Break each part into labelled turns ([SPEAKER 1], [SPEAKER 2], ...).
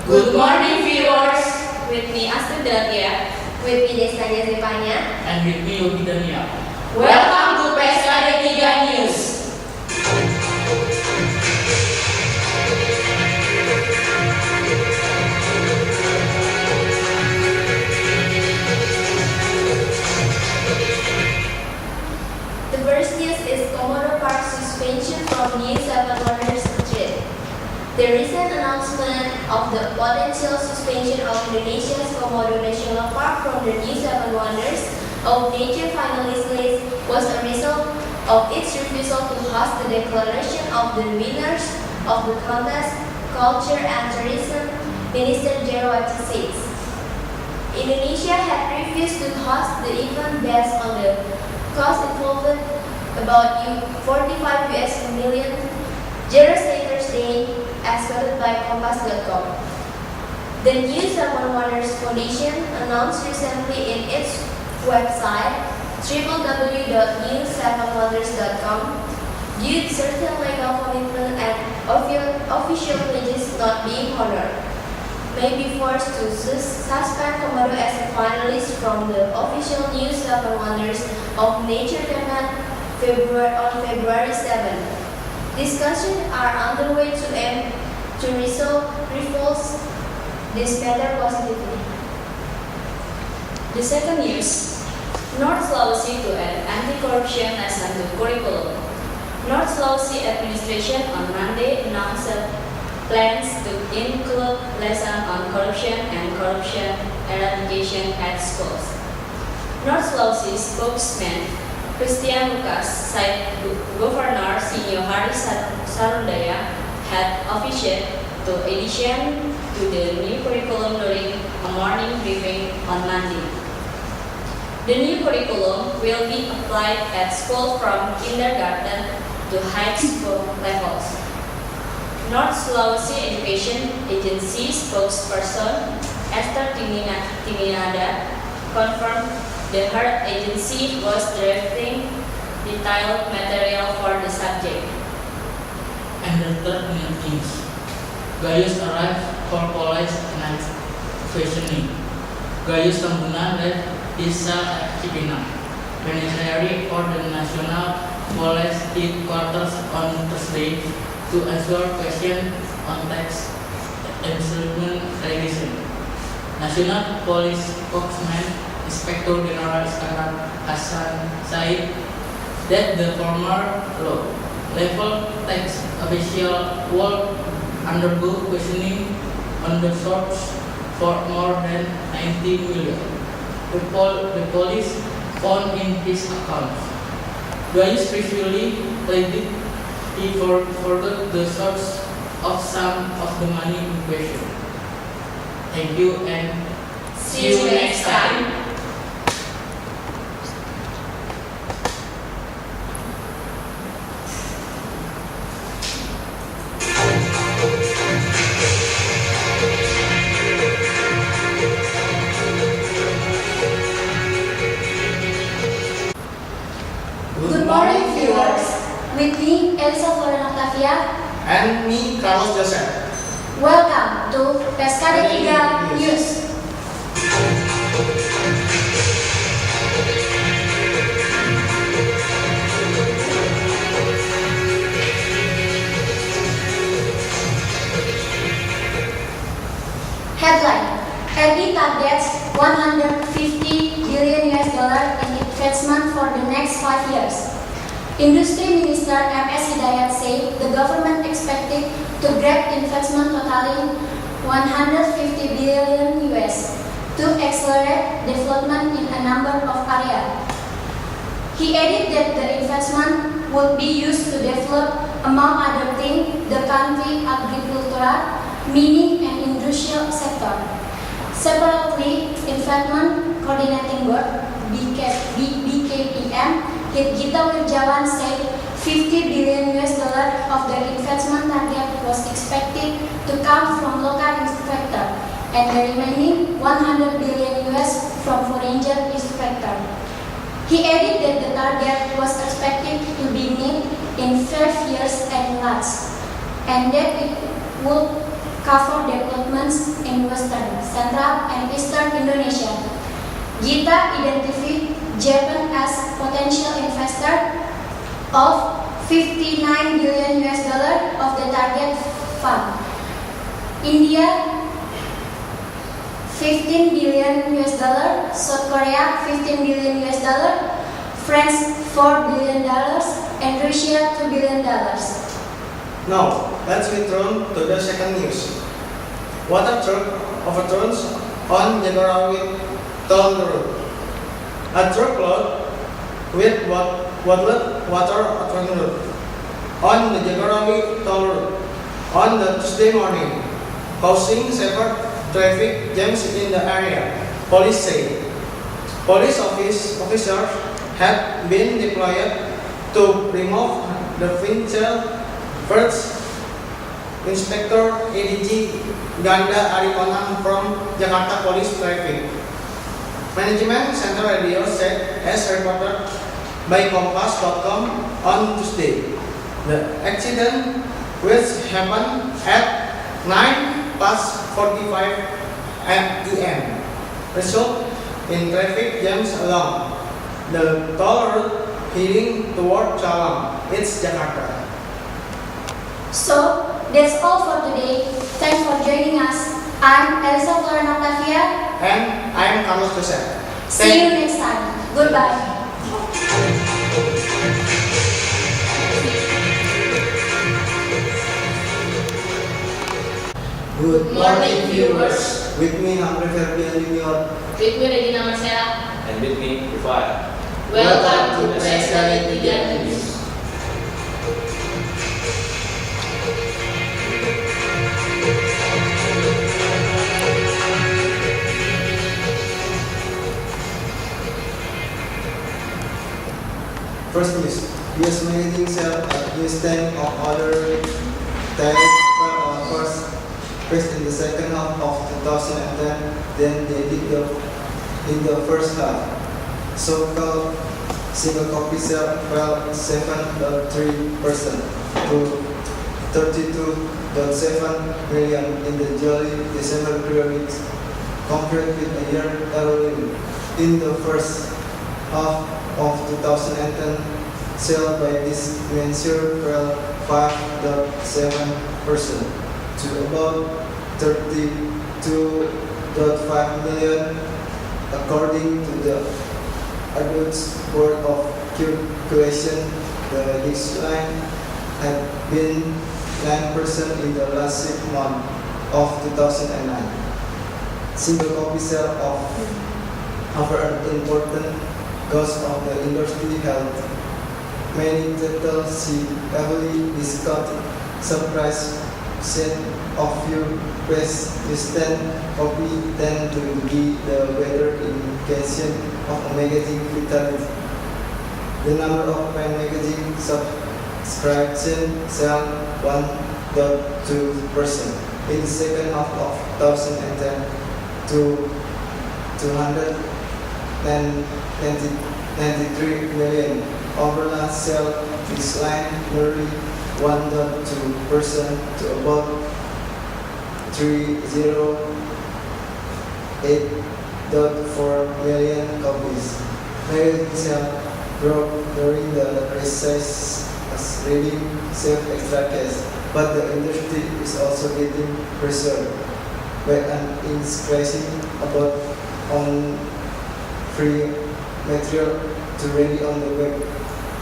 [SPEAKER 1] Good morning, viewers.
[SPEAKER 2] With me, Astrid Delatia.
[SPEAKER 3] With me, Destanya Zepanya.
[SPEAKER 1] And with me, Yogi Dania.
[SPEAKER 2] Welcome to PSKD 3 News.
[SPEAKER 3] The first news is Komodo Park suspension from New Zealand Wonders Street. The recent announcement of the potential suspension of Indonesia's Komodo National Park from the New Zealand Wonders of Nature finalist list was a result of its refusal to host the declaration of the winners of the contest, Culture and Tourism Minister Jerwati says. Indonesia had refused to host the event based on the cost involved about $45 million. Years later today, as quoted by Kompas.com. The New Zealand Wonders Foundation announced recently in its website www.newzealandwonders.com due to certain legal commitment and official pledges not being honored, may be forced to suspend Komodo as a finalist from the official New Zealand Wonders of Nature event on February 7. Discussions are underway to aim to resolve this matter positively.
[SPEAKER 2] The second news, North Sulawesi to add anti-corruption lesson to curriculum. North Sulawesi administration on Monday announced plans to include lessons on corruption and corruption eradication at schools. North Sulawesi spokesman Christian Lucas said Governor Sinyo Hari Sarundaya had officiated the addition to the new curriculum during a morning briefing on Monday. The new curriculum will be applied at school from kindergarten to high school levels. North Sulawesi Education Agency spokesperson Esther Timinada confirmed her agency was drafting detailed material for the subject.
[SPEAKER 1] And the third news, Gayus arrived for college night questioning. Gayus Tambunan left Desa Cipinang Penitentiary for the National Police Headquarters on Thursday to answer questions on tax instrument regulation. National Police spokesman Inspector General Iskandar Hassan said that the former low-level tax official will undergo questioning on the source for more than 90 million. The police found in his account. Gayus previously pleaded he forgot the source of some of the money in question. Thank you and
[SPEAKER 2] See you next time.
[SPEAKER 3] Good morning, viewers. With me, Elisa Floren Octavia.
[SPEAKER 4] And me, Carlos Joseph.
[SPEAKER 3] Welcome to PSKD 3 News. Headline: RI targets $150 billion in investment for the next 5 years. Industry Minister M.S. Hidayat said the government expected to grab investment totaling $150 billion to accelerate development in a number of areas. He added that the investment would be used to develop, among other things, the country's agricultural, mining and industrial sector. Separately, Investment Coordinating Board BKPM Gita Wirjawan said $50 billion of the investment target was expected to come from local sector and the remaining $100 billion from foreign sector. He added that the target was expected to be met in 5 years at last, and that it would cover development
[SPEAKER 5] settlements in western, central, and eastern Indonesia. Gita identified Japan as potential investor of $59 billion of the target fund. India $15 billion, South Korea $15 billion, France $4 billion, and Russia $2 billion.
[SPEAKER 4] Now, let's return to the second news. Water truck overturns on Jagorawi Toll Road. A truckload with bottled water overturned on the Jagorawi Toll Road on the Tuesday morning, causing severe traffic jams in the area, police say. Police officers have been deployed to remove the vehicle. First, Inspector ADG Ganda Arikonang from Jakarta Police Traffic Management Center Radio said, as reported by Kompas.com on Tuesday. The accident, which happened at 9:45 a.m., result in traffic jams along the toll road heading toward Cawang. It's Jakarta.
[SPEAKER 5] So, that's all for today. Thanks for joining us. I'm Elsa Floran Octavia.
[SPEAKER 4] And I'm Carlos Joseph.
[SPEAKER 5] See you next time. Goodbye.
[SPEAKER 4] Good
[SPEAKER 1] morning, viewers.
[SPEAKER 4] With me, Hamre Ferdian Junior.
[SPEAKER 2] With me, Regina Marcela.
[SPEAKER 6] And with me, Rifai.
[SPEAKER 1] Welcome to PSKD 3 News.
[SPEAKER 7] First news, US magazine sell at newsstand of other first in the second half of 2010 than they did in the first half. So-called single copy sale fell 7.3% to 32.7 million in the July-December period compared with a year earlier. In the first half of 2010, sales by this measure fell 5.7% to about 32.5 million, according to the Adults Board of Calculation. The decline had been 9% in the last 6 months of 2009. Single copy sales of an important cost of the industry held. Many titles see heavily discounted surprise set of few press instant copy tend to be the better indication of a magazine vitality. The number of pen magazine subscription sell 1.2% in the second half of 2010 to 293 million. Overall sales declined nearly 1.2% to about 308.4 million copies. Magazine sales broke during the recess as reading saved extra cash, but the industry is also getting pressured by an increasing about on free material to ready on the web,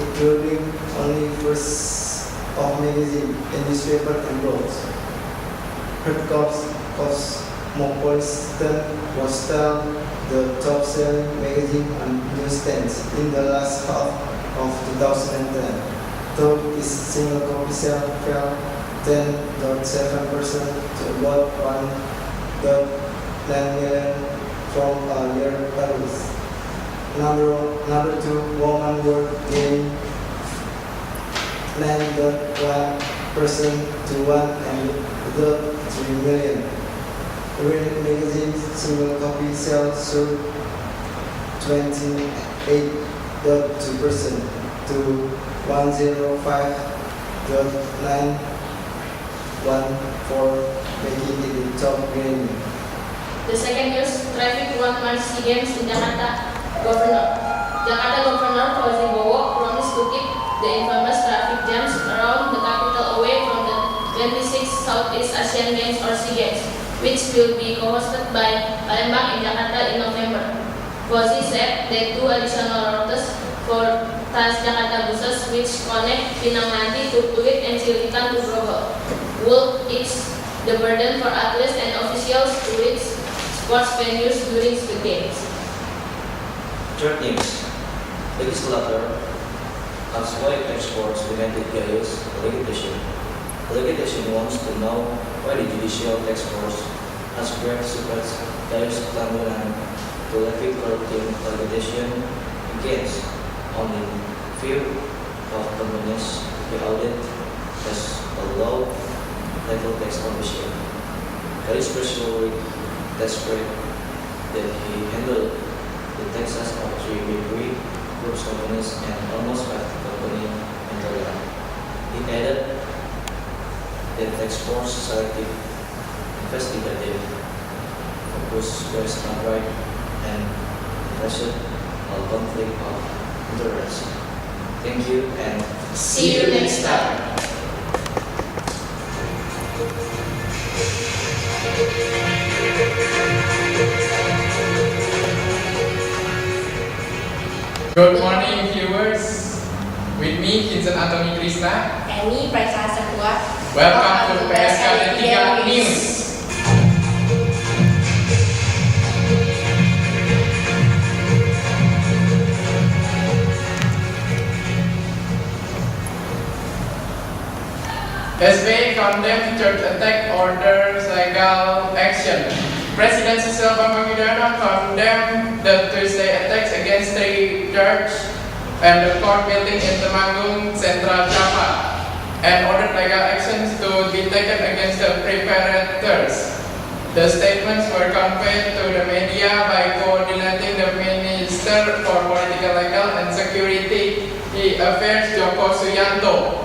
[SPEAKER 7] including only first of magazine and newspaper and blogs. Cosmopolitan was still the top-selling magazine on newsstands in the last half of 2010, though its single copy sale fell 10.7% to about 1.9 million from a year earlier. Number 2, Woman World gained 9.1% to 1.3 million. Real magazine single copy sales surged 28.2% to 105.9 one for making it the top venue.
[SPEAKER 2] The second news, traffic won March SEA Games in Jakarta. Jakarta Governor Fauzi Bowo promised to keep the infamous traffic jams around the capital away from the 26th Southeast Asian Games or SEA Games, which will be co-hosted by Palembang in Jakarta in November. Fauzi said that 2 additional routes for Transjakarta buses, which connect Pinang Ranti to Pluit and Cililitan to Grogol, would ease the burden for athletes and officials to reach sports venues during the games.
[SPEAKER 6] Third news, legislator asks why exports demanded Gayus legislation. The legislation wants to know why the judicial task force has Greg Supers Gayus Tambunan to levy corrupting legislation against only few of companies the audit as a low level tax official. Gayus personally desperate that he handled the taxes of 3 big groups companies and almost 5 company in Korea. He added that tax force selective investigative focus was not right and pressured a conflict of interest. Thank you and
[SPEAKER 1] See you next time.
[SPEAKER 8] Good morning, viewers. With me, Vincent Anthony Krishna.
[SPEAKER 3] And me, Praisa Sapua.
[SPEAKER 8] Welcome to PSKD 3 News. SBY condemned church attack, orders legal action. President Susilo Bambang Yudhoyono condemned the Tuesday attacks against 3 churches and the court building in Temanggung, Central Java, and ordered legal actions to be taken against the perpetrators. The statements were conveyed to the media by coordinating the Minister for Political, Legal and Security Affairs, Joko Suyanto.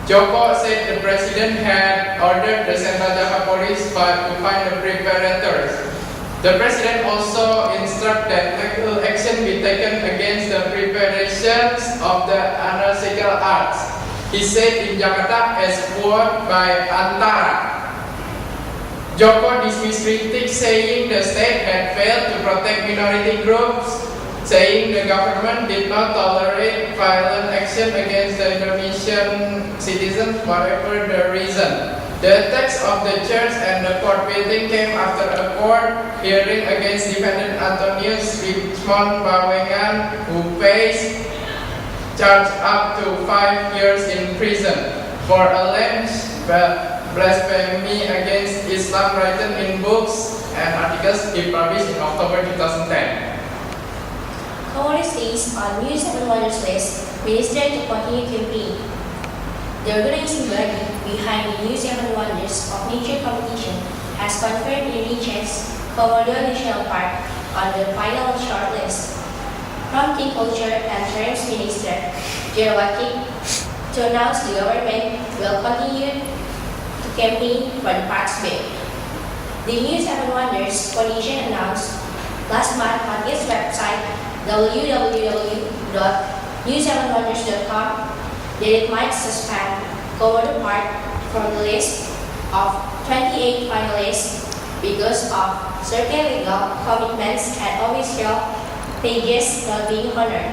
[SPEAKER 8] Joko said the president had ordered the Central Java Police to find the perpetrators. The president also instructed that legal action be taken against the preparations of the unethical acts. He said in Jakarta as quoted by Antara. Joko dismissed critics saying the state had failed to protect minority groups, saying the government did not tolerate violent action against the Indonesian citizens, whatever the reason. The attacks of the church and the court building came after a court hearing against defendant Antonius Richmond Bawengan, who faced charge up to 5 years in prison for alleged blasphemy against Islam written in books and articles he published in October 2010.
[SPEAKER 3] Communist stays on News 7 Wonders list, Minister to continue campaign. The organizing body behind the News 7 Wonders of Nature competition has confirmed the region's Komodo National Park on the final shortlist, prompting Culture and Tourism Minister Jerwaki to announce the government will continue to campaign for the park's bid. The News 7 Wonders Coalition announced last month on its website www.news7wonders.com that it might suspend Komodo Park from the list of 28 finalists because of certain legal commitments and official pages not being honored.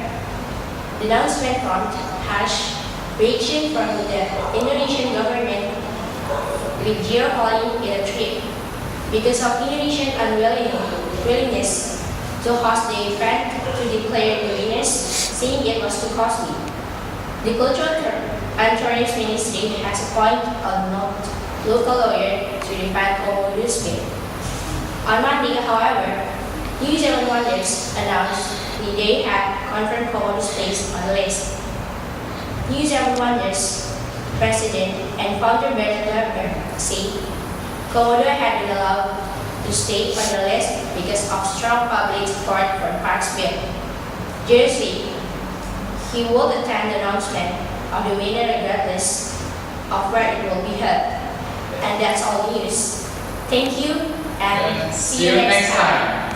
[SPEAKER 3] The announcement prompted harsh reaction from the Indonesian government with Giro calling it a trip because of Indonesian unwillingness to host the event to declare the winners, saying it was too costly. The Cultural and Tourism Ministry has appointed a local lawyer to defend Komodo's bid. On Monday, however, News 7 Wonders announced that they had confirmed Komodo's place on the list. News 7 Wonders President and founder Bert Lerner said Komodo had been allowed to stay on the list because of strong public support for Park's bill. Jersey, he will attend the announcement of the winner regardless of where it will be held.
[SPEAKER 2] And that's all news. Thank you and
[SPEAKER 8] See you next time.